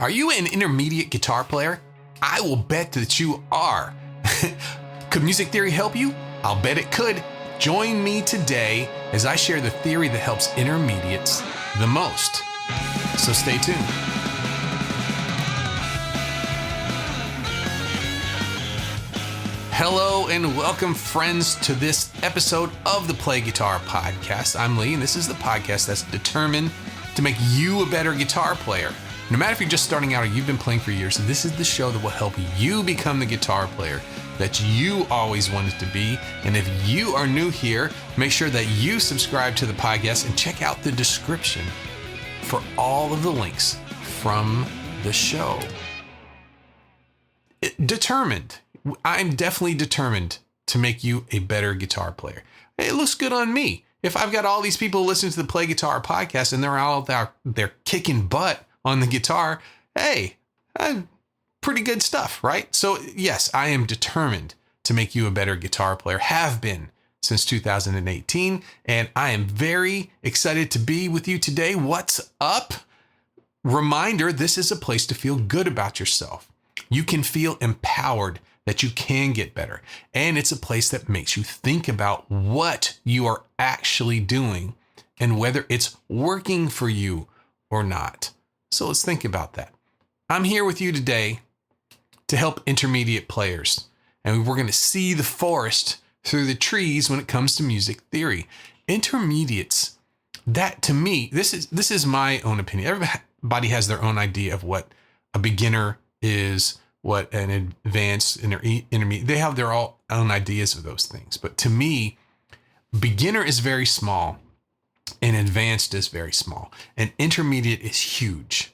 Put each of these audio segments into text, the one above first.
Are you an intermediate guitar player? I will bet that you are. Could music theory help you? I'll bet it could. Join me today as I share the theory that helps intermediates the most. So stay tuned. Hello and welcome, friends, to this episode of the Play Guitar Podcast. I'm Lee, and this is the podcast that's determined to make you a better guitar player. No matter if you're just starting out or you've been playing for years, this is the show that will help you become the guitar player that you always wanted to be. And if you are new here, make sure that you subscribe to the podcast and check out the description for all of the links from the show. Determined. I'm definitely determined to make you a better guitar player. It looks good on me. If I've got all these people listening to the Play Guitar Podcast and they're all out there kicking butt on the guitar, hey, pretty good stuff, right? So yes, I am determined to make you a better guitar player, have been since 2018, and I am very excited to be with you today. What's up? Reminder, this is a place to feel good about yourself. You can feel empowered that you can get better, and it's a place that makes you think about what you are actually doing and whether it's working for you or not. So let's think about that. I'm here with you today to help intermediate players, and we're going to see the forest through the trees when it comes to music theory. Intermediates, that to me, this is my own opinion. Everybody has their own idea of what a beginner is, what an advanced and intermediate. They have their own ideas of those things. But to me, beginner is very small and advanced is very small, and intermediate is huge.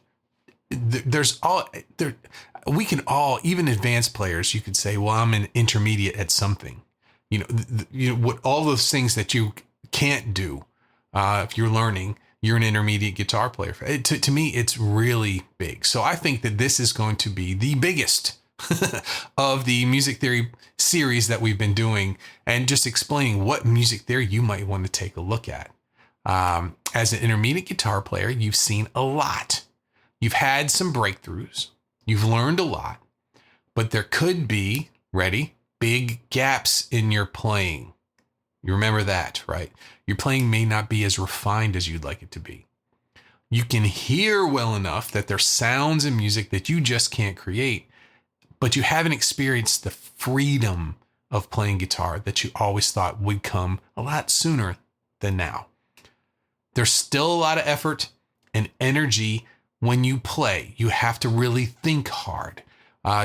We can all, even advanced players, you could say, well, I'm an intermediate at something. What all those things that you can't do if you're learning, you're an intermediate guitar player. To me, it's really big. So I think that this is going to be the biggest of the music theory series that we've been doing, and just explaining what music theory you might want to take a look at. As an intermediate guitar player, you've seen a lot. You've had some breakthroughs. You've learned a lot, but there could be, big gaps in your playing. You remember that, right? Your playing may not be as refined as you'd like it to be. You can hear well enough that there's sounds in music that you just can't create, but you haven't experienced the freedom of playing guitar that you always thought would come a lot sooner than now. There's still a lot of effort and energy when you play. You have to really think hard.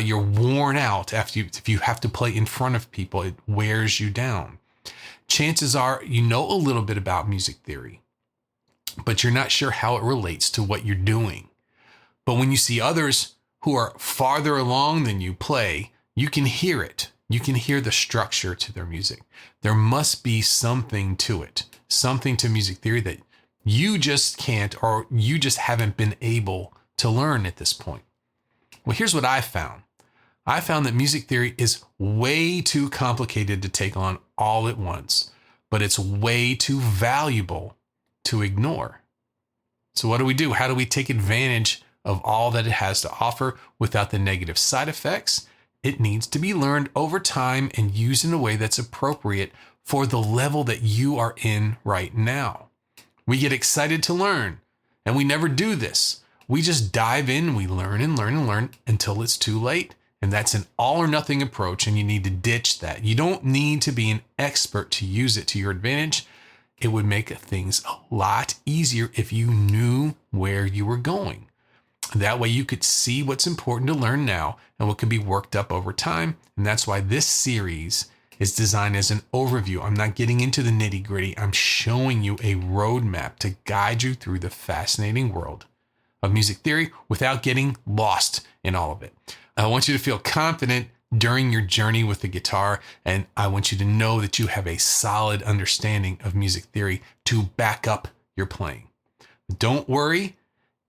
You're worn out if you have to play in front of people. It wears you down. Chances are you know a little bit about music theory, but you're not sure how it relates to what you're doing. But when you see others who are farther along than you play, you can hear it. You can hear the structure to their music. There must be something to it, something to music theory that you just can't, or you just haven't been able to learn at this point. Well, here's what I found. I found that music theory is way too complicated to take on all at once, but it's way too valuable to ignore. So what do we do? How do we take advantage of all that it has to offer without the negative side effects? It needs to be learned over time and used in a way that's appropriate for the level that you are in right now. We get excited to learn, and we never do this. We just dive in, we learn and learn and learn until it's too late. And that's an all or nothing approach, and you need to ditch that. You don't need to be an expert to use it to your advantage. It would make things a lot easier if you knew where you were going. That way you could see what's important to learn now and what can be worked up over time. And that's why this series is designed as an overview. I'm not getting into the nitty gritty. I'm showing you a roadmap to guide you through the fascinating world of music theory without getting lost in all of it. I want you to feel confident during your journey with the guitar, and I want you to know that you have a solid understanding of music theory to back up your playing. Don't worry.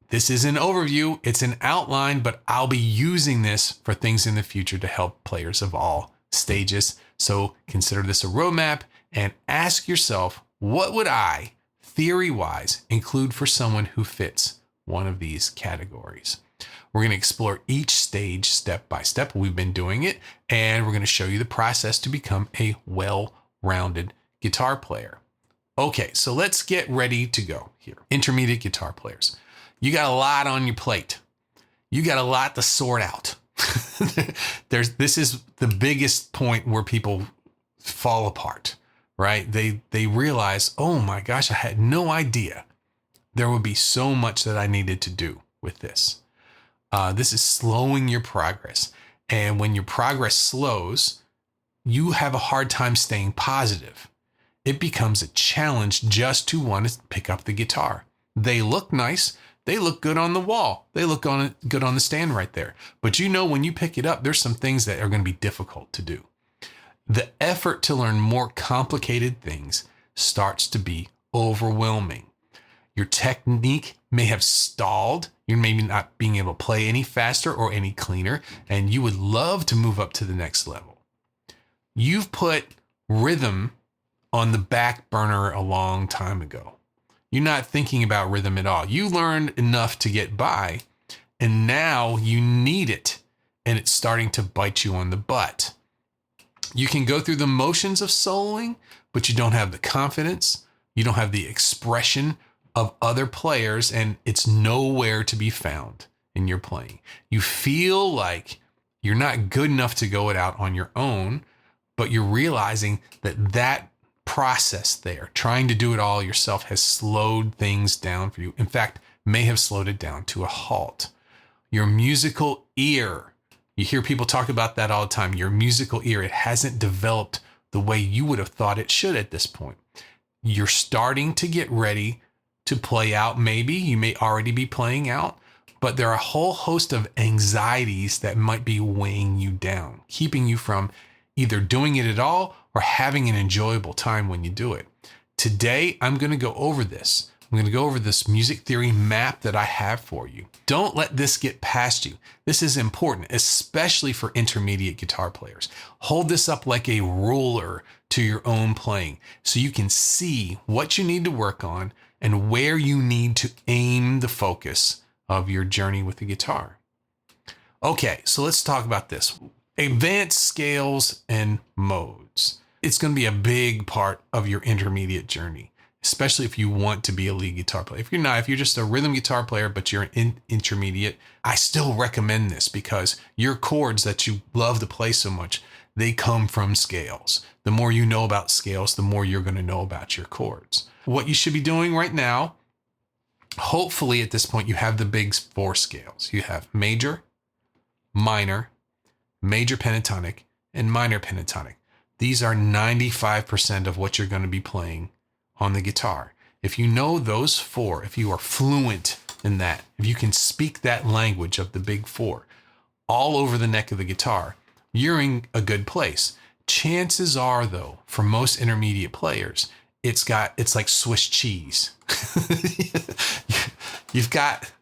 This is an overview. It's an outline, but I'll be using this for things in the future to help players of all stages. So consider this a roadmap and ask yourself, what would I, theory-wise, include for someone who fits one of these categories? We're going to explore each stage step by step. We've been doing it, and we're going to show you the process to become a well-rounded guitar player. Okay, so let's get ready to go here. Intermediate guitar players. You got a lot on your plate. You got a lot to sort out. This is the biggest point where people fall apart, right? They realize, oh my gosh, I had no idea there would be so much that I needed to do with this. This is slowing your progress. And when your progress slows, you have a hard time staying positive. It becomes a challenge just to want to pick up the guitar. They look nice. They look good on the wall. They look good on the stand right there. But you know, when you pick it up, there's some things that are going to be difficult to do. The effort to learn more complicated things starts to be overwhelming. Your technique may have stalled. You're maybe not being able to play any faster or any cleaner, and you would love to move up to the next level. You've put rhythm on the back burner a long time ago. You're not thinking about rhythm at all. You learned enough to get by, and now you need it, and it's starting to bite you on the butt. You can go through the motions of soloing, but you don't have the confidence. You don't have the expression of other players, and it's nowhere to be found in your playing. You feel like you're not good enough to go it out on your own, but you're realizing that process there, trying to do it all yourself, has slowed things down for you. In fact, may have slowed it down to a halt. Your musical ear, you hear people talk about that all the time. Your musical ear, it hasn't developed the way you would have thought it should at this point. You're starting to get ready to play out. Maybe you may already be playing out, but there are a whole host of anxieties that might be weighing you down, keeping you from either doing it at all or having an enjoyable time when you do it. Today, I'm going to go over this. I'm going to go over this music theory map that I have for you. Don't let this get past you. This is important, especially for intermediate guitar players. Hold this up like a ruler to your own playing so you can see what you need to work on and where you need to aim the focus of your journey with the guitar. Okay, so let's talk about this. Advanced scales and modes. It's going to be a big part of your intermediate journey, especially if you want to be a lead guitar player. If you're not, if you're just a rhythm guitar player, but you're an intermediate, I still recommend this because your chords that you love to play so much, they come from scales. The more you know about scales, the more you're going to know about your chords. What you should be doing right now, hopefully at this point, you have the big four scales. You have major, minor, major pentatonic, and minor pentatonic. These are 95% of what you're going to be playing on the guitar. If you know those four, if you are fluent in that, if you can speak that language of the big four all over the neck of the guitar, you're in a good place. Chances are, though, for most intermediate players, it's like Swiss cheese.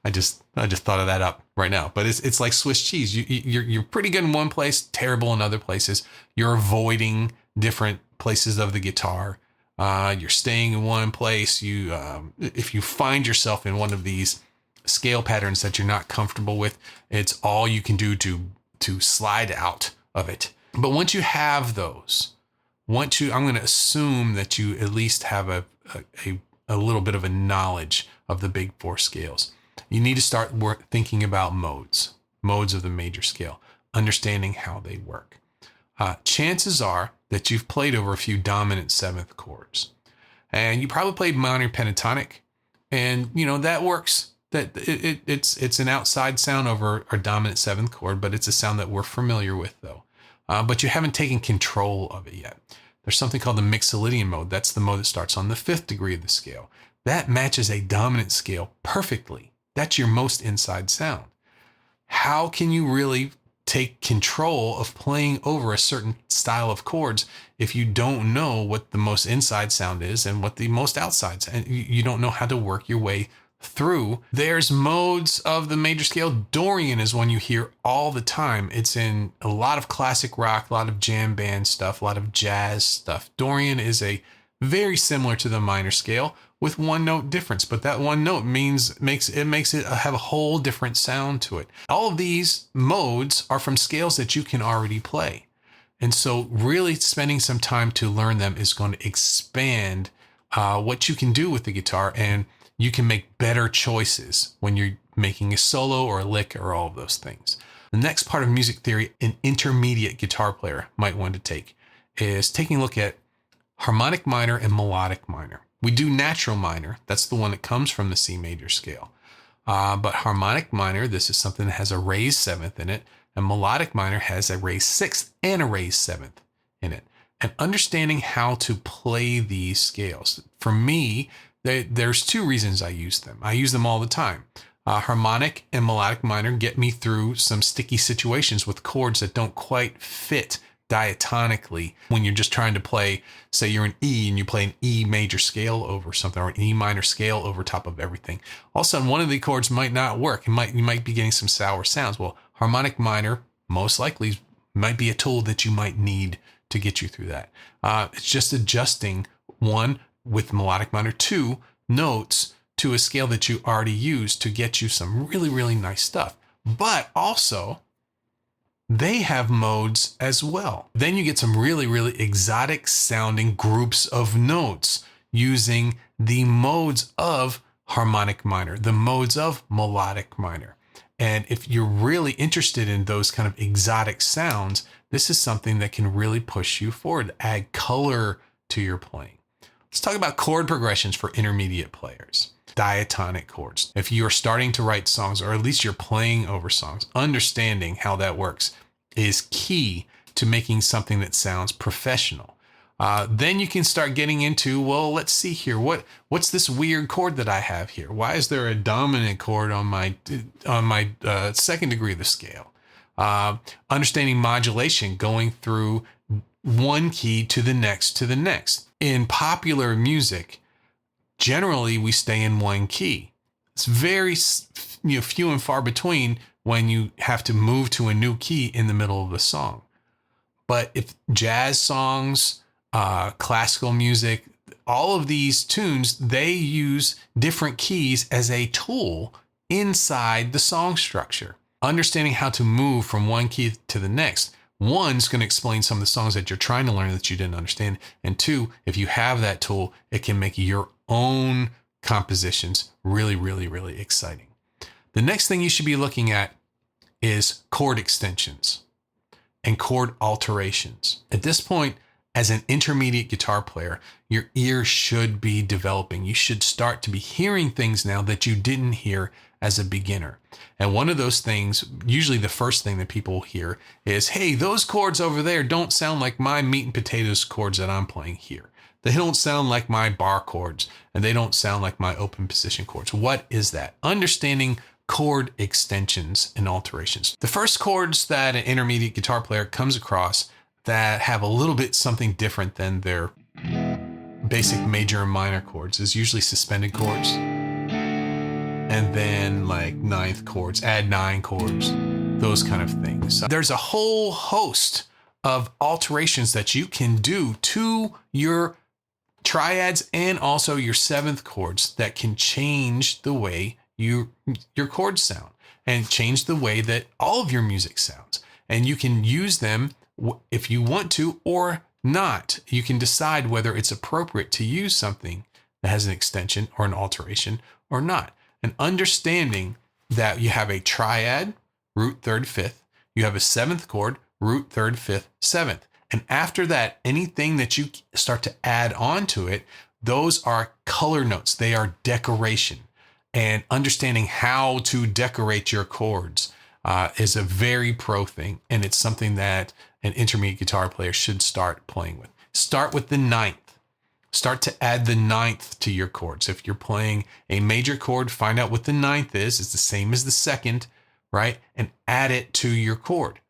I just thought of that up right now, but it's like Swiss cheese. You're pretty good in one place, terrible in other places. You're avoiding different places of the guitar. You're staying in one place. If you find yourself in one of these scale patterns that you're not comfortable with, it's all you can do to slide out of it. But once you have those, I'm going to assume that you at least have a little bit of a knowledge of the big four scales. You need to start thinking about modes of the major scale, understanding how they work. Chances are that you've played over a few dominant seventh chords, and you probably played minor pentatonic, and that works. That it's an outside sound over a dominant seventh chord, but it's a sound that we're familiar with though. But you haven't taken control of it yet. There's something called the Mixolydian mode. That's the mode that starts on the fifth degree of the scale. That matches a dominant scale perfectly. That's your most inside sound. How can you really take control of playing over a certain style of chords if you don't know what the most inside sound is and what the most outside sound? You don't know how to work your way through. There's modes of the major scale. Dorian is one you hear all the time. It's in a lot of classic rock, a lot of jam band stuff, a lot of jazz stuff. Dorian is very similar to the minor scale. with one note difference, but that one note makes it have a whole different sound to it. All of these modes are from scales that you can already play. And so really spending some time to learn them is going to expand what you can do with the guitar, and you can make better choices when you're making a solo or a lick or all of those things. The next part of music theory an intermediate guitar player might want to take is taking a look at harmonic minor and melodic minor. We do natural minor. That's the one that comes from the C major scale. But harmonic minor, this is something that has a raised seventh in it. And melodic minor has a raised sixth and a raised seventh in it. And understanding how to play these scales. For me, there's two reasons I use them. I use them all the time. Harmonic and melodic minor get me through some sticky situations with chords that don't quite fit diatonically when you're just trying to play, say you're in E and you play an E major scale over something, or an E minor scale over top of everything. All of a sudden, one of the chords might not work. You might be getting some sour sounds. Well, harmonic minor most likely might be a tool that you might need to get you through that. It's just adjusting, one, with melodic minor, two, notes to a scale that you already use to get you some really, really nice stuff. But also, they have modes as well. Then you get some really, really exotic sounding groups of notes using the modes of harmonic minor, the modes of melodic minor. And if you're really interested in those kind of exotic sounds, this is something that can really push you forward, add color to your playing. Let's talk about chord progressions for intermediate players. Diatonic chords. If you're starting to write songs, or at least you're playing over songs, understanding how that works is key to making something that sounds professional. Then you can start getting into, well, let's see here. What's this weird chord that I have here? Why is there a dominant chord on my second degree of the scale? Understanding modulation, going through one key to the next. In popular music, generally we stay in one key. It's very few and far between when you have to move to a new key in the middle of a song. But if jazz songs, classical music, all of these tunes, they use different keys as a tool inside the song structure. Understanding how to move from one key to the next. One's going to explain some of the songs that you're trying to learn that you didn't understand. And two, if you have that tool, it can make your own compositions really, really, really exciting. The next thing you should be looking at is chord extensions and chord alterations. At this point, as an intermediate guitar player, your ear should be developing. You should start to be hearing things now that you didn't hear as a beginner. And one of those things, usually the first thing that people hear is, hey, those chords over there don't sound like my meat and potatoes chords that I'm playing here. They don't sound like my bar chords, and they don't sound like my open position chords. What is that? Understanding chord extensions and alterations. The first chords that an intermediate guitar player comes across that have a little bit something different than their basic major and minor chords is usually suspended chords. And then like ninth chords, add 9 chords, those kind of things. There's a whole host of alterations that you can do to your triads and also your seventh chords that can change the way your chords sound and change the way that all of your music sounds. And you can use them if you want to or not. You can decide whether it's appropriate to use something that has an extension or an alteration or not. And understanding that you have a triad, root, third, fifth. You have a seventh chord, root, third, fifth, seventh. And after that, anything that you start to add on to it, those are color notes. They are decoration. And understanding how to decorate your chords is a very pro thing. And it's something that an intermediate guitar player should start playing with. Start with the ninth. Start to add the ninth to your chords. If you're playing a major chord, find out what the ninth is. It's the same as the second, right? And add it to your chord.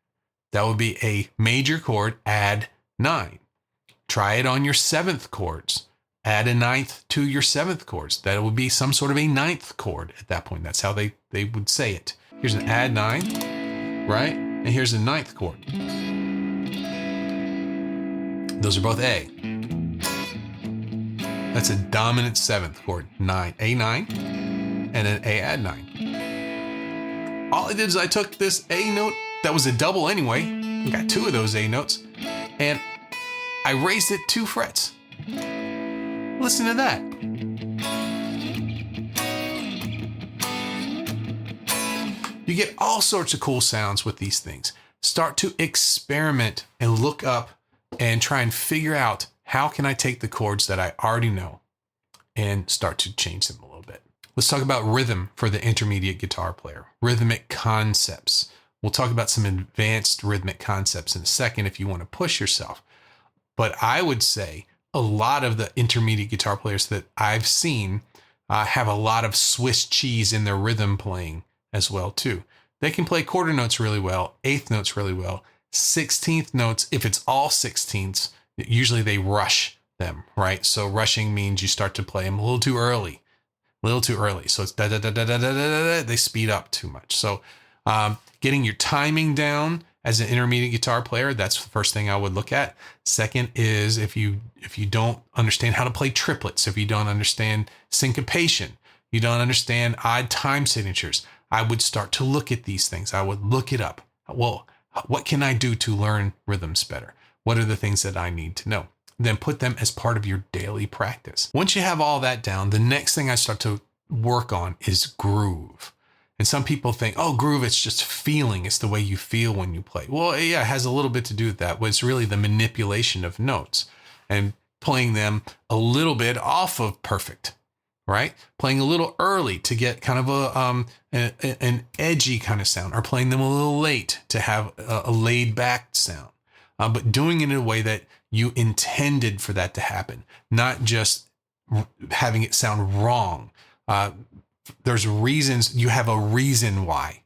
That would be a major chord, add 9. Try it on your seventh chords. Add a ninth to your seventh chords. That would be some sort of a ninth chord at that point. That's how they would say it. Here's an add 9, right? And here's a ninth chord. Those are both A. That's a dominant 7th chord, 9, A9, and then A add 9. All I did is I took this A note that was a double anyway, I got 2 of those A notes, and I raised it 2 frets. Listen to that. You get all sorts of cool sounds with these things. Start to experiment and look up and try and figure out, how can I take the chords that I already know and start to change them a little bit. Let's talk about rhythm for the intermediate guitar player. Rhythmic concepts. We'll talk about some advanced rhythmic concepts in a second if you want to push yourself. But I would say a lot of the intermediate guitar players that I've seen have a lot of Swiss cheese in their rhythm playing as well too. They can play quarter notes really well, eighth notes really well, 16th notes. If it's all 16ths, usually they rush them, right? So rushing means you start to play them a little too early. So it's da da da da da da da. They speed up too much. So getting your timing down as an intermediate guitar player, that's the first thing I would look at. Second is if you don't understand how to play triplets, if you don't understand syncopation, you don't understand odd time signatures, I would start to look at these things. I would look it up. Well, what can I do to learn rhythms better? What are the things that I need to know? Then put them as part of your daily practice. Once you have all that down, the next thing I start to work on is groove. And some people think, oh, groove, it's just feeling. It's the way you feel when you play. Well, yeah, it has a little bit to do with that, but it's really the manipulation of notes and playing them a little bit off of perfect, right? Playing a little early to get kind of an edgy kind of sound, or playing them a little late to have a laid back sound. But doing it in a way that you intended for that to happen, not just having it sound wrong. There's reasons, you have a reason why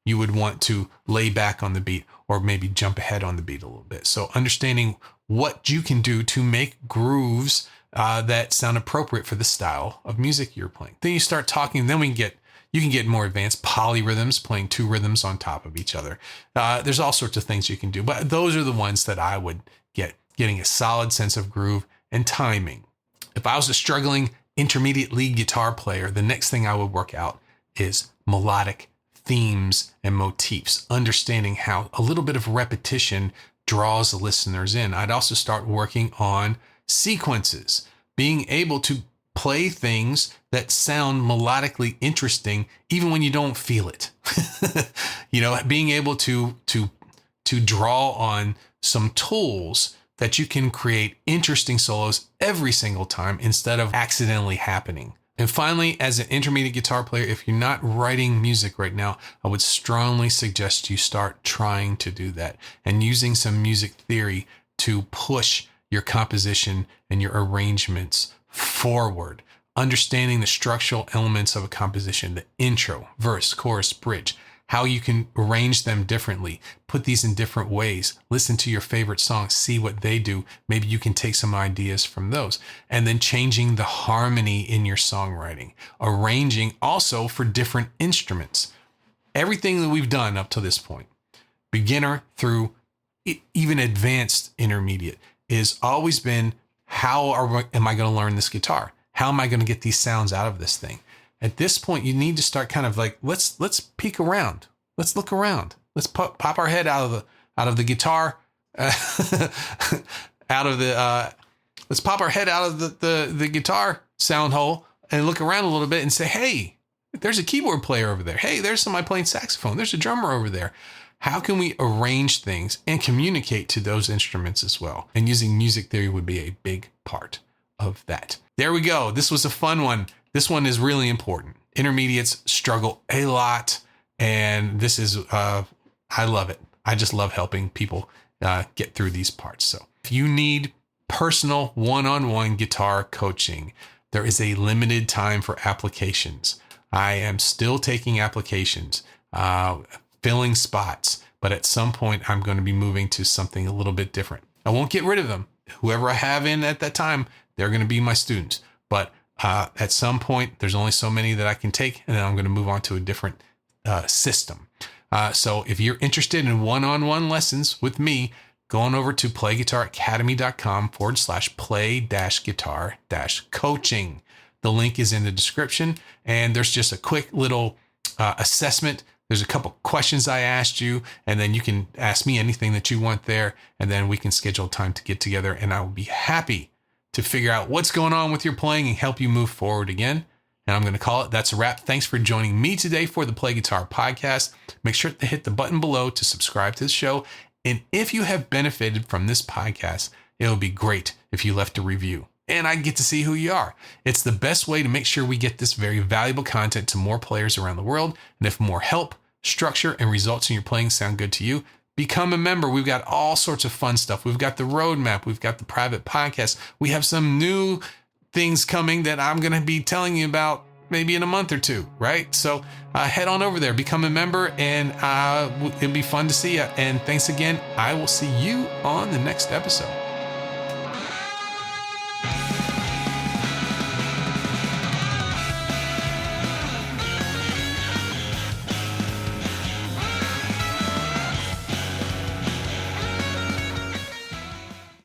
you would want to lay back on the beat or maybe jump ahead on the beat a little bit. So understanding what you can do to make grooves that sound appropriate for the style of music you're playing. Then you start talking, then you can get more advanced polyrhythms, playing 2 rhythms on top of each other. There's all sorts of things you can do, but those are the ones that I would getting a solid sense of groove and timing. If I was a struggling intermediate lead guitar player, the next thing I would work out is melodic themes and motifs, understanding how a little bit of repetition draws the listeners in. I'd also start working on sequences, being able to play things that sound melodically interesting, even when you don't feel it. Being able to draw on some tools that you can create interesting solos every single time instead of accidentally happening. And finally, as an intermediate guitar player, if you're not writing music right now, I would strongly suggest you start trying to do that and using some music theory to push your composition and your arrangements forward. Understanding the structural elements of a composition, the intro, verse, chorus, bridge, how you can arrange them differently, put these in different ways, listen to your favorite songs, see what they do. Maybe you can take some ideas from those. And then changing the harmony in your songwriting, arranging also for different instruments. Everything that we've done up to this point, beginner through even advanced intermediate, is always been, am I going to learn this guitar? How am I going to get these sounds out of this thing? At this point, you need to start kind of like, let's peek around. Let's look around. Let's pop our head out of the guitar, let's pop our head out of the guitar sound hole and look around a little bit and say, hey, there's a keyboard player over there. Hey, there's somebody playing saxophone. There's a drummer over there. How can we arrange things and communicate to those instruments as well? And using music theory would be a big part of that. There we go. This was a fun one. This one is really important. Intermediates struggle a lot, and this is, I love it. I just love helping people get through these parts. So if you need personal one-on-one guitar coaching, there is a limited time for applications. I am still taking applications, filling spots, but at some point I'm going to be moving to something a little bit different. I won't get rid of them. Whoever I have in at that time, they're going to be my students. But at some point, there's only so many that I can take, and then I'm going to move on to a different system. So if you're interested in one-on-one lessons with me, go on over to playguitaracademy.com/play-guitar-coaching. The link is in the description, and there's just a quick little assessment. There's a couple questions I asked you, and then you can ask me anything that you want there, and then we can schedule time to get together, and I will be happy to figure out what's going on with your playing and help you move forward again. And I'm going to call it. That's a wrap. Thanks for joining me today for the Play Guitar Podcast. Make sure to hit the button below to subscribe to the show. And if you have benefited from this podcast, it would be great if you left a review. And I get to see who you are. It's the best way to make sure we get this very valuable content to more players around the world. And if more help, structure, and results in your playing sound good to you, become a member. We've got all sorts of fun stuff. We've got the roadmap. We've got the private podcast. We have some new things coming that I'm going to be telling you about maybe in a month or two, right? So head on over there, become a member, and it'll be fun to see you. And thanks again. I will see you on the next episode.